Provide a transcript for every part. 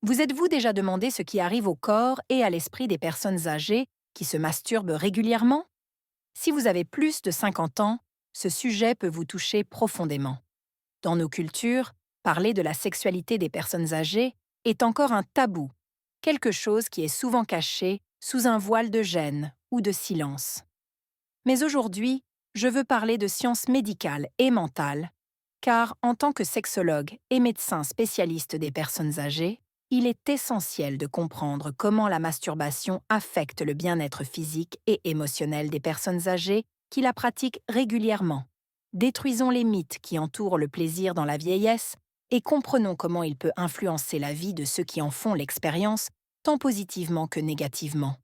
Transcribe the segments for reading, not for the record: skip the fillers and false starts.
Vous êtes-vous déjà demandé ce qui arrive au corps et à l'esprit des personnes âgées qui se masturbent régulièrement? Si vous avez plus de 50 ans, ce sujet peut vous toucher profondément. Dans nos cultures, parler de la sexualité des personnes âgées est encore un tabou, quelque chose qui est souvent caché sous un voile de gêne ou de silence. Mais aujourd'hui, je veux parler de sciences médicales et mentales, car en tant que sexologue et médecin spécialiste des personnes âgées, il est essentiel de comprendre comment la masturbation affecte le bien-être physique et émotionnel des personnes âgées qui la pratiquent régulièrement. Détruisons les mythes qui entourent le plaisir dans la vieillesse et comprenons comment il peut influencer la vie de ceux qui en font l'expérience, tant positivement que négativement.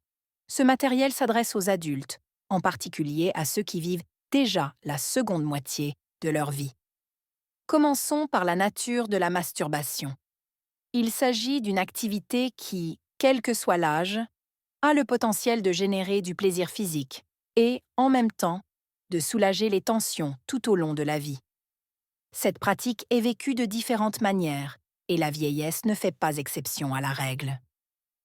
Ce matériel s'adresse aux adultes, en particulier à ceux qui vivent déjà la seconde moitié de leur vie. Commençons par la nature de la masturbation. Il s'agit d'une activité qui, quel que soit l'âge, a le potentiel de générer du plaisir physique et, en même temps, de soulager les tensions tout au long de la vie. Cette pratique est vécue de différentes manières et la vieillesse ne fait pas exception à la règle.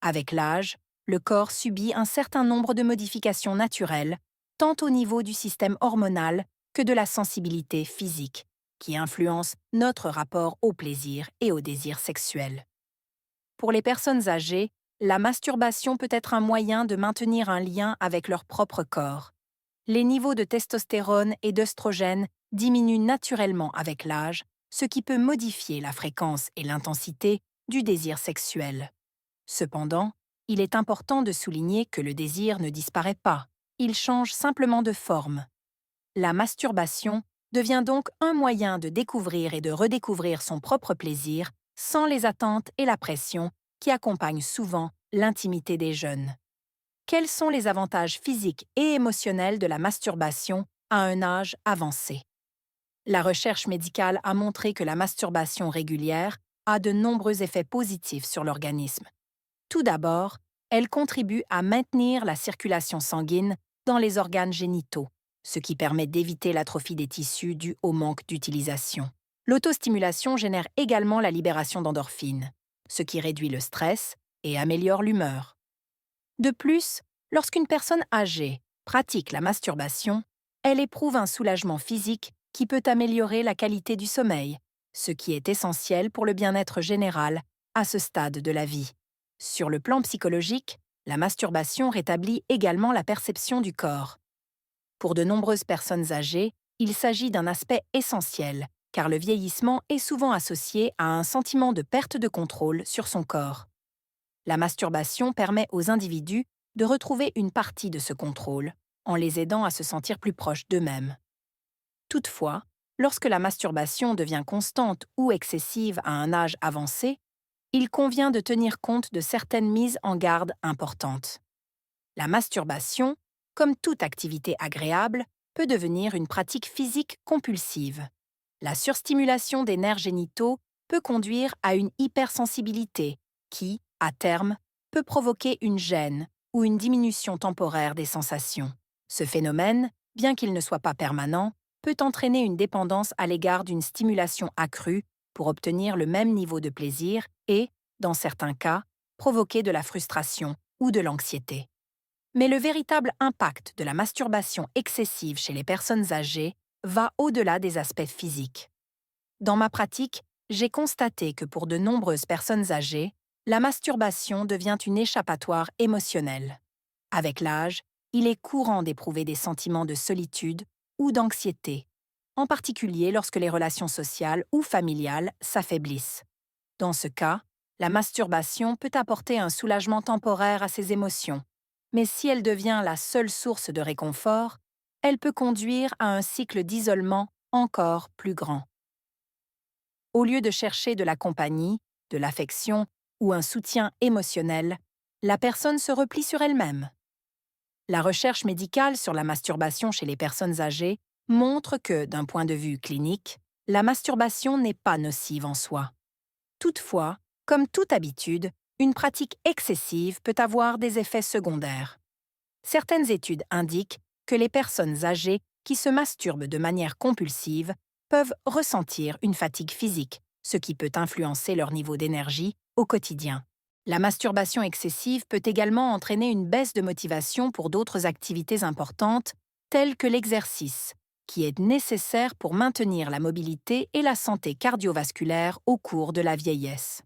Avec l'âge, le corps subit un certain nombre de modifications naturelles, tant au niveau du système hormonal que de la sensibilité physique, qui influencent notre rapport au plaisir et au désir sexuel. Pour les personnes âgées, la masturbation peut être un moyen de maintenir un lien avec leur propre corps. Les niveaux de testostérone et d'œstrogène diminuent naturellement avec l'âge, ce qui peut modifier la fréquence et l'intensité du désir sexuel. Cependant, il est important de souligner que le désir ne disparaît pas, il change simplement de forme. La masturbation devient donc un moyen de découvrir et de redécouvrir son propre plaisir sans les attentes et la pression qui accompagnent souvent l'intimité des jeunes. Quels sont les avantages physiques et émotionnels de la masturbation à un âge avancé? La recherche médicale a montré que la masturbation régulière a de nombreux effets positifs sur l'organisme. Tout d'abord, elle contribue à maintenir la circulation sanguine dans les organes génitaux, ce qui permet d'éviter l'atrophie des tissus due au manque d'utilisation. L'autostimulation génère également la libération d'endorphines, ce qui réduit le stress et améliore l'humeur. De plus, lorsqu'une personne âgée pratique la masturbation, elle éprouve un soulagement physique qui peut améliorer la qualité du sommeil, ce qui est essentiel pour le bien-être général à ce stade de la vie. Sur le plan psychologique, la masturbation rétablit également la perception du corps. Pour de nombreuses personnes âgées, il s'agit d'un aspect essentiel, car le vieillissement est souvent associé à un sentiment de perte de contrôle sur son corps. La masturbation permet aux individus de retrouver une partie de ce contrôle, en les aidant à se sentir plus proches d'eux-mêmes. Toutefois, lorsque la masturbation devient constante ou excessive à un âge avancé, il convient de tenir compte de certaines mises en garde importantes. La masturbation, comme toute activité agréable, peut devenir une pratique physique compulsive. La surstimulation des nerfs génitaux peut conduire à une hypersensibilité qui, à terme, peut provoquer une gêne ou une diminution temporaire des sensations. Ce phénomène, bien qu'il ne soit pas permanent, peut entraîner une dépendance à l'égard d'une stimulation accrue pour obtenir le même niveau de plaisir et, dans certains cas, provoquer de la frustration ou de l'anxiété. Mais le véritable impact de la masturbation excessive chez les personnes âgées va au-delà des aspects physiques. Dans ma pratique, j'ai constaté que pour de nombreuses personnes âgées, la masturbation devient une échappatoire émotionnelle. Avec l'âge, il est courant d'éprouver des sentiments de solitude ou d'anxiété, en particulier lorsque les relations sociales ou familiales s'affaiblissent. Dans ce cas, la masturbation peut apporter un soulagement temporaire à ces émotions, mais si elle devient la seule source de réconfort, elle peut conduire à un cycle d'isolement encore plus grand. Au lieu de chercher de la compagnie, de l'affection ou un soutien émotionnel, la personne se replie sur elle-même. La recherche médicale sur la masturbation chez les personnes âgées montre que, d'un point de vue clinique, la masturbation n'est pas nocive en soi. Toutefois, comme toute habitude, une pratique excessive peut avoir des effets secondaires. Certaines études indiquent que les personnes âgées qui se masturbent de manière compulsive peuvent ressentir une fatigue physique, ce qui peut influencer leur niveau d'énergie au quotidien. La masturbation excessive peut également entraîner une baisse de motivation pour d'autres activités importantes, telles que l'exercice, qui est nécessaire pour maintenir la mobilité et la santé cardiovasculaire au cours de la vieillesse.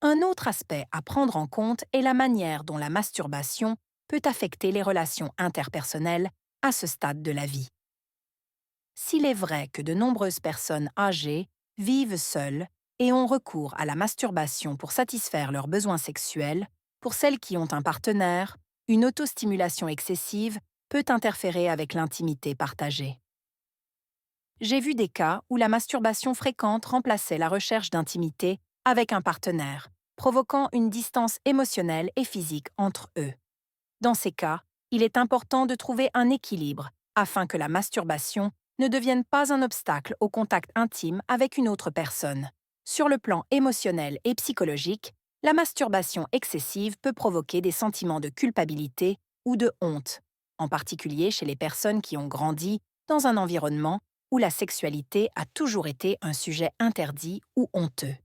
Un autre aspect à prendre en compte est la manière dont la masturbation peut affecter les relations interpersonnelles à ce stade de la vie. S'il est vrai que de nombreuses personnes âgées vivent seules et ont recours à la masturbation pour satisfaire leurs besoins sexuels, pour celles qui ont un partenaire, une autostimulation excessive peut interférer avec l'intimité partagée. J'ai vu des cas où la masturbation fréquente remplaçait la recherche d'intimité avec un partenaire, provoquant une distance émotionnelle et physique entre eux. Dans ces cas, il est important de trouver un équilibre afin que la masturbation ne devienne pas un obstacle au contact intime avec une autre personne. Sur le plan émotionnel et psychologique, la masturbation excessive peut provoquer des sentiments de culpabilité ou de honte, en particulier chez les personnes qui ont grandi dans un environnement où la sexualité a toujours été un sujet interdit ou honteux.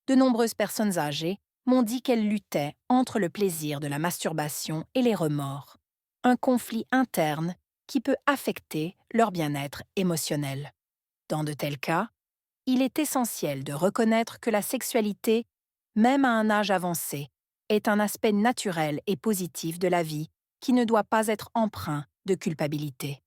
De nombreuses personnes âgées m'ont dit qu'elles luttaient entre le plaisir de la masturbation et les remords, un conflit interne qui peut affecter leur bien-être émotionnel. Dans de tels cas, il est essentiel de reconnaître que la sexualité, même à un âge avancé, est un aspect naturel et positif de la vie qui ne doit pas être empreint de culpabilité.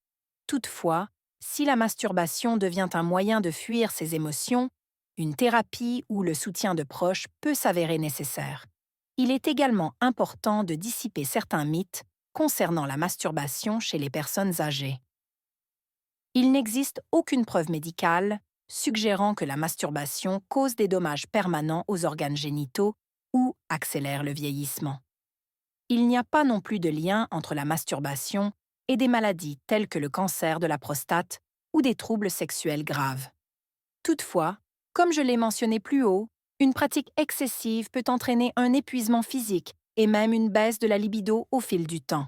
Toutefois, si la masturbation devient un moyen de fuir ses émotions, une thérapie ou le soutien de proches peut s'avérer nécessaire. Il est également important de dissiper certains mythes concernant la masturbation chez les personnes âgées. Il n'existe aucune preuve médicale suggérant que la masturbation cause des dommages permanents aux organes génitaux ou accélère le vieillissement. Il n'y a pas non plus de lien entre la masturbation et des maladies telles que le cancer de la prostate ou des troubles sexuels graves. Toutefois, comme je l'ai mentionné plus haut, une pratique excessive peut entraîner un épuisement physique et même une baisse de la libido au fil du temps.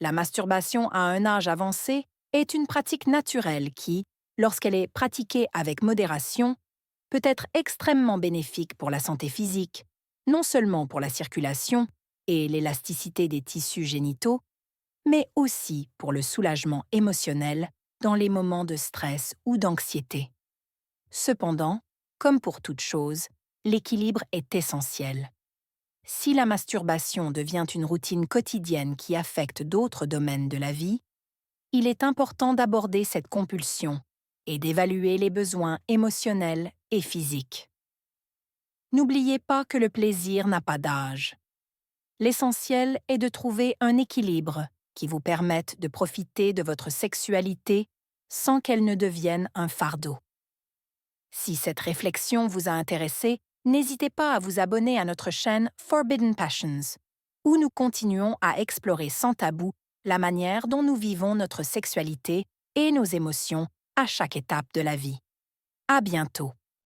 La masturbation à un âge avancé est une pratique naturelle qui, lorsqu'elle est pratiquée avec modération, peut être extrêmement bénéfique pour la santé physique, non seulement pour la circulation et l'élasticité des tissus génitaux, mais aussi pour le soulagement émotionnel dans les moments de stress ou d'anxiété. Cependant, comme pour toute chose, l'équilibre est essentiel. Si la masturbation devient une routine quotidienne qui affecte d'autres domaines de la vie, il est important d'aborder cette compulsion et d'évaluer les besoins émotionnels et physiques. N'oubliez pas que le plaisir n'a pas d'âge. L'essentiel est de trouver un équilibre qui vous permette de profiter de votre sexualité sans qu'elle ne devienne un fardeau. Si cette réflexion vous a intéressé, n'hésitez pas à vous abonner à notre chaîne Forbidden Passions, où nous continuons à explorer sans tabou la manière dont nous vivons notre sexualité et nos émotions à chaque étape de la vie. À bientôt!